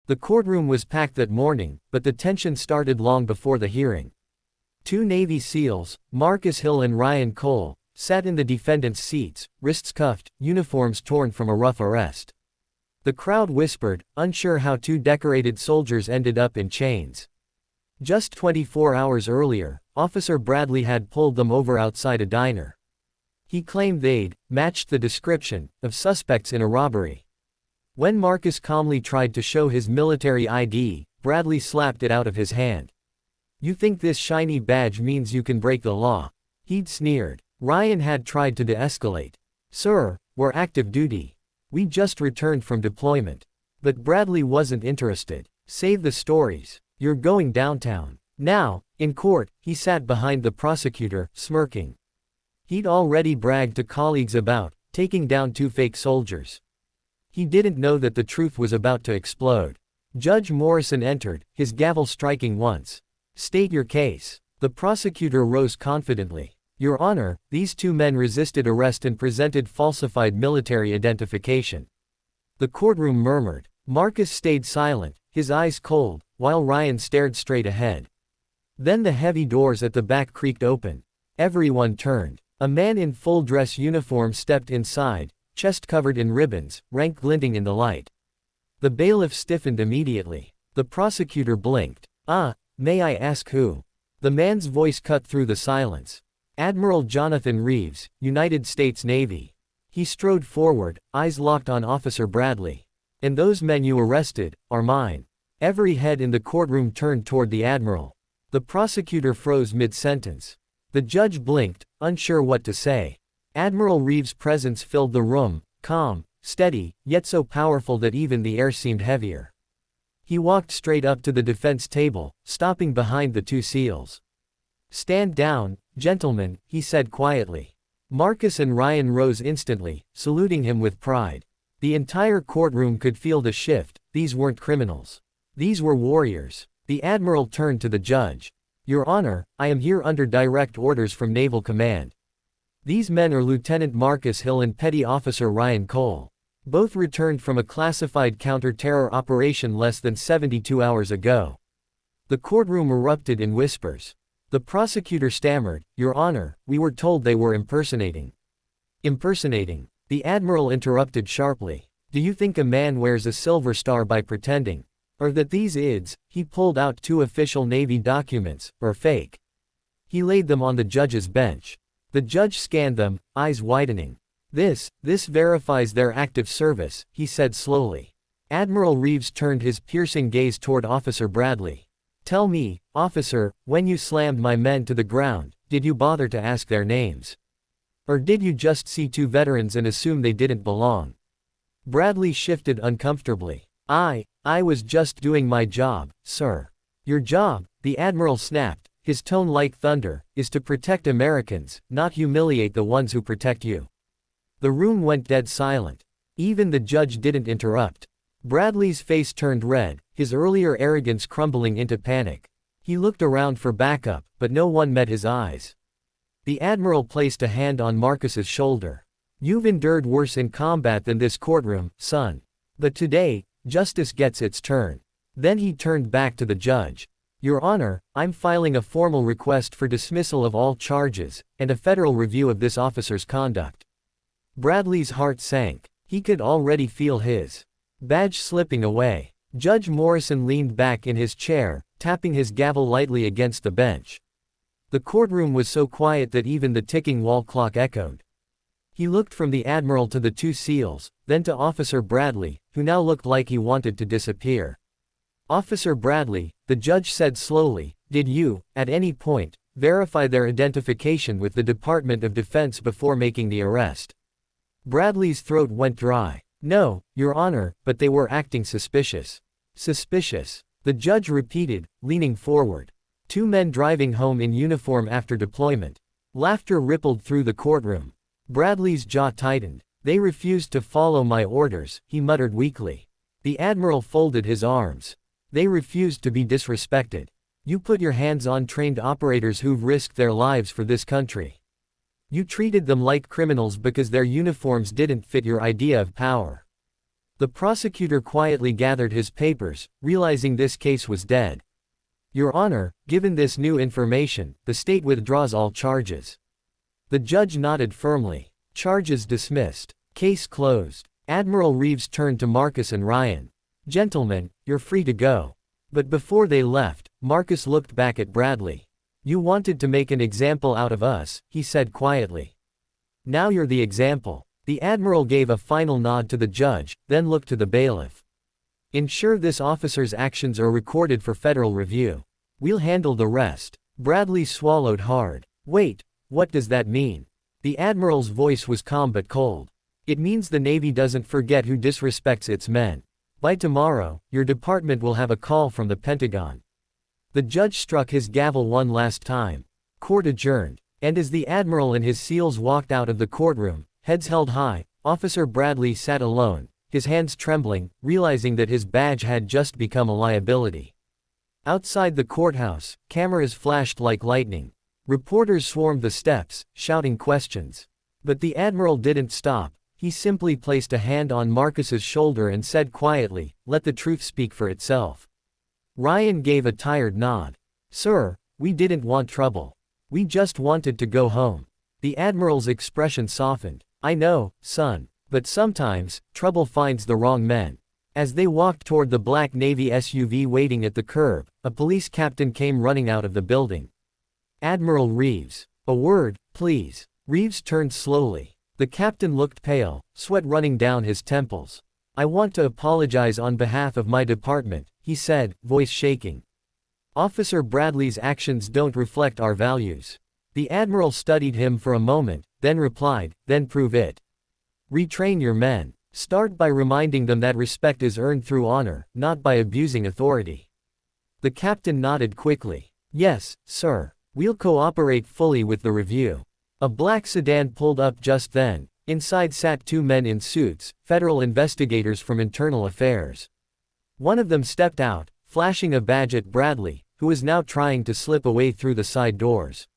The courtroom was packed that morning, but the tension started long before the hearing. Two Navy SEALs, Marcus Hill and Ryan Cole, sat in the defendant's seats, wrists cuffed, uniforms torn from a rough arrest. The crowd whispered, unsure how two decorated soldiers ended up in chains. Just 24 hours earlier, Officer Bradley had pulled them over outside a diner. He claimed they'd matched the description of suspects in a robbery. When Marcus calmly tried to show his military ID, Bradley slapped it out of his hand. "You think this shiny badge means you can break the law?" He'd sneered. Ryan had tried to de-escalate. "Sir, we're active duty. We just returned from deployment." But Bradley wasn't interested. "Save the stories. You're going downtown." Now, in court, he sat behind the prosecutor, smirking. He'd already bragged to colleagues about taking down two fake soldiers. He didn't know that the truth was about to explode. Judge Morrison entered, his gavel striking once. "State your case." The prosecutor rose confidently. "Your Honor, these two men resisted arrest and presented falsified military identification." The courtroom murmured. Marcus stayed silent, his eyes cold, while Ryan stared straight ahead. Then the heavy doors at the back creaked open. Everyone turned. A man in full dress uniform stepped inside, chest covered in ribbons, rank glinting in the light. The bailiff stiffened immediately. The prosecutor blinked. May I ask who?" The man's voice cut through the silence. "Admiral Jonathan Reeves, United States Navy." He strode forward, eyes locked on Officer Bradley. "And those men you arrested are mine." Every head in the courtroom turned toward the Admiral. The prosecutor froze mid-sentence. The judge blinked, unsure what to say. Admiral Reeves' presence filled the room, calm, steady, yet so powerful that even the air seemed heavier. He walked straight up to the defense table, stopping behind the two SEALs. "Stand down, gentlemen," he said quietly. Marcus and Ryan rose instantly, saluting him with pride. The entire courtroom could feel the shift. These weren't criminals. These were warriors. The Admiral turned to the judge. "Your Honor, I am here under direct orders from Naval Command. These men are Lieutenant Marcus Hill and Petty Officer Ryan Cole. Both returned from a classified counter-terror operation less than 72 hours ago." The courtroom erupted in whispers. The prosecutor stammered, "Your Honor, we were told they were impersonating." "Impersonating?" The Admiral interrupted sharply. "Do you think a man wears a silver star by pretending? Or that these IDs," he pulled out two official Navy documents, "are fake?" He laid them on the judge's bench. The judge scanned them, eyes widening. This verifies their active service," he said slowly. Admiral Reeves turned his piercing gaze toward Officer Bradley. "Tell me, officer, when you slammed my men to the ground, did you bother to ask their names? Or did you just see two veterans and assume they didn't belong?" Bradley shifted uncomfortably. I was just doing my job, sir." "Your job," the Admiral snapped, his tone like thunder, "is to protect Americans, not humiliate the ones who protect you." The room went dead silent. Even the judge didn't interrupt. Bradley's face turned red, his earlier arrogance crumbling into panic. He looked around for backup, but no one met his eyes. The Admiral placed a hand on Marcus's shoulder. "You've endured worse in combat than this courtroom, son. But today, justice gets its turn." Then he turned back to the judge. "Your Honor, I'm filing a formal request for dismissal of all charges, and a federal review of this officer's conduct." Bradley's heart sank. He could already feel his badge slipping away. Judge Morrison leaned back in his chair, tapping his gavel lightly against the bench. The courtroom was so quiet that even the ticking wall clock echoed. He looked from the Admiral to the two SEALs, then to Officer Bradley, who now looked like he wanted to disappear. "Officer Bradley," the judge said slowly, "did you, at any point, verify their identification with the Department of Defense before making the arrest?" Bradley's throat went dry. "No, Your Honor, but they were acting suspicious." "Suspicious?" the judge repeated, leaning forward. Two men driving home in uniform after deployment. Laughter rippled through the courtroom. Bradley's jaw tightened. "They refused to follow my orders," he muttered weakly. The Admiral folded his arms. "They refused to be disrespected. You put your hands on trained operators who've risked their lives for this country. You treated them like criminals because their uniforms didn't fit your idea of power. The prosecutor quietly gathered his papers, realizing this case was dead. Your Honor, given this new information, the state withdraws all charges. The judge nodded firmly. Charges dismissed. Case closed. Admiral Reeves turned to Marcus and Ryan. Gentlemen, you're free to go. But before they left, Marcus looked back at Bradley. You wanted to make an example out of us, he said quietly. Now you're the example. The Admiral gave a final nod to the judge, then looked to the bailiff. Ensure this officer's actions are recorded for federal review. We'll handle the rest. Bradley swallowed hard. Wait, what does that mean? The Admiral's voice was calm but cold. It means the Navy doesn't forget who disrespects its men. By tomorrow, your department will have a call from the Pentagon. The judge struck his gavel one last time. Court adjourned. And as the Admiral and his SEALs walked out of the courtroom, heads held high, Officer Bradley sat alone, his hands trembling, realizing that his badge had just become a liability. Outside the courthouse, cameras flashed like lightning. Reporters swarmed the steps, shouting questions. But the Admiral didn't stop. He simply placed a hand on Marcus's shoulder and said quietly, "Let the truth speak for itself." Ryan gave a tired nod. "Sir, we didn't want trouble. We just wanted to go home." The Admiral's expression softened. "I know, son. But sometimes, trouble finds the wrong men." As they walked toward the black Navy SUV waiting at the curb, a police captain came running out of the building. "Admiral Reeves. A word, please." Reeves turned slowly. The captain looked pale, sweat running down his temples. "I want to apologize on behalf of my department," he said, voice shaking. "Officer Bradley's actions don't reflect our values." The Admiral studied him for a moment, then replied, "Then prove it. Retrain your men. Start by reminding them that respect is earned through honor, not by abusing authority." The captain nodded quickly. "Yes, sir. We'll cooperate fully with the review." A black sedan pulled up just then. Inside sat two men in suits, federal investigators from Internal Affairs. One of them stepped out, flashing a badge at Bradley, who was now trying to slip away through the side doors.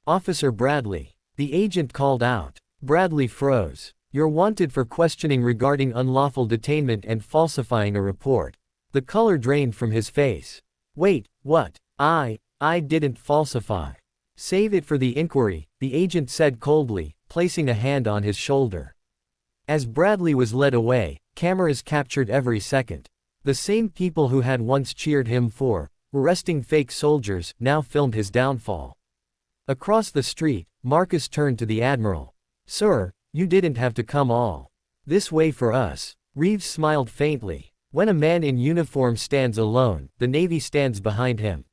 "Officer Bradley." The agent called out. Bradley froze. "You're wanted for questioning regarding unlawful detainment and falsifying a report." The color drained from his face. "Wait, what? I didn't falsify." "Save it for the inquiry," the agent said coldly, placing a hand on his shoulder. As Bradley was led away, cameras captured every second. The same people who had once cheered him for arresting fake soldiers now filmed his downfall. Across the street, Marcus turned to the Admiral. "Sir, you didn't have to come all this way for us." Reeves smiled faintly. "When a man in uniform stands alone, the Navy stands behind him.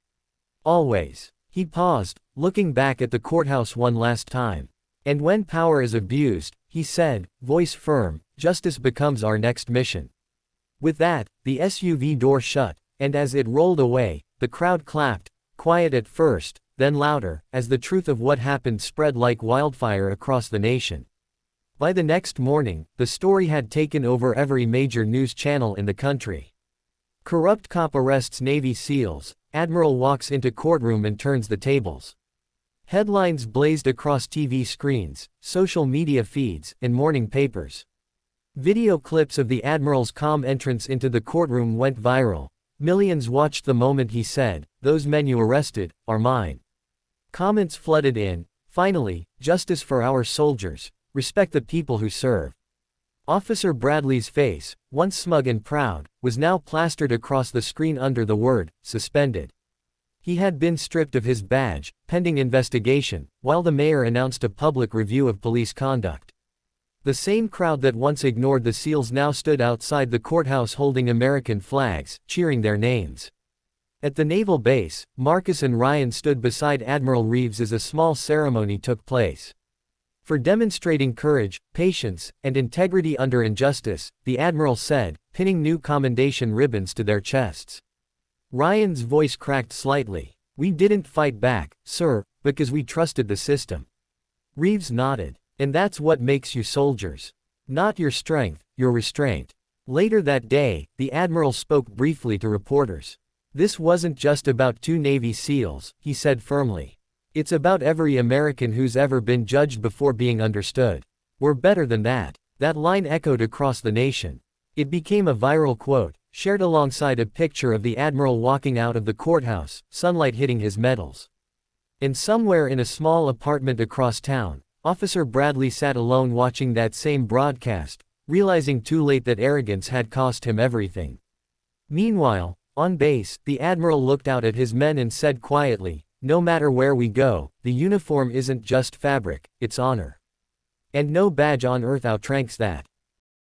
Always." He paused, looking back at the courthouse one last time. "And when power is abused," he said, voice firm, "justice becomes our next mission." With that, the SUV door shut, and as it rolled away, the crowd clapped, quiet at first, then louder, as the truth of what happened spread like wildfire across the nation. By the next morning, the story had taken over every major news channel in the country. Corrupt cop arrests Navy SEALs, Admiral walks into courtroom and turns the tables. Headlines blazed across TV screens, social media feeds, and morning papers. Video clips of the Admiral's calm entrance into the courtroom went viral. Millions watched the moment he said, "Those men you arrested are mine." Comments flooded in. "Finally, justice for our soldiers. Respect the people who serve." Officer Bradley's face, once smug and proud, was now plastered across the screen under the word, "suspended." He had been stripped of his badge, pending investigation, while the mayor announced a public review of police conduct. The same crowd that once ignored the SEALs now stood outside the courthouse holding American flags, cheering their names. At the naval base, Marcus and Ryan stood beside Admiral Reeves as a small ceremony took place. For demonstrating courage, patience, and integrity under injustice, the Admiral said, pinning new commendation ribbons to their chests. Ryan's voice cracked slightly. "We didn't fight back, sir, because we trusted the system." Reeves nodded. "And that's what makes you soldiers. Not your strength, your restraint." Later that day, the Admiral spoke briefly to reporters. "This wasn't just about two Navy SEALs," he said firmly. "It's about every American who's ever been judged before being understood. We're better than that." That line echoed across the nation. It became a viral quote, shared alongside a picture of the Admiral walking out of the courthouse, sunlight hitting his medals. And somewhere in a small apartment across town, Officer Bradley sat alone watching that same broadcast, realizing too late that arrogance had cost him everything. Meanwhile, on base, the Admiral looked out at his men and said quietly, "No matter where we go, the uniform isn't just fabric, it's honor. And no badge on earth outranks that."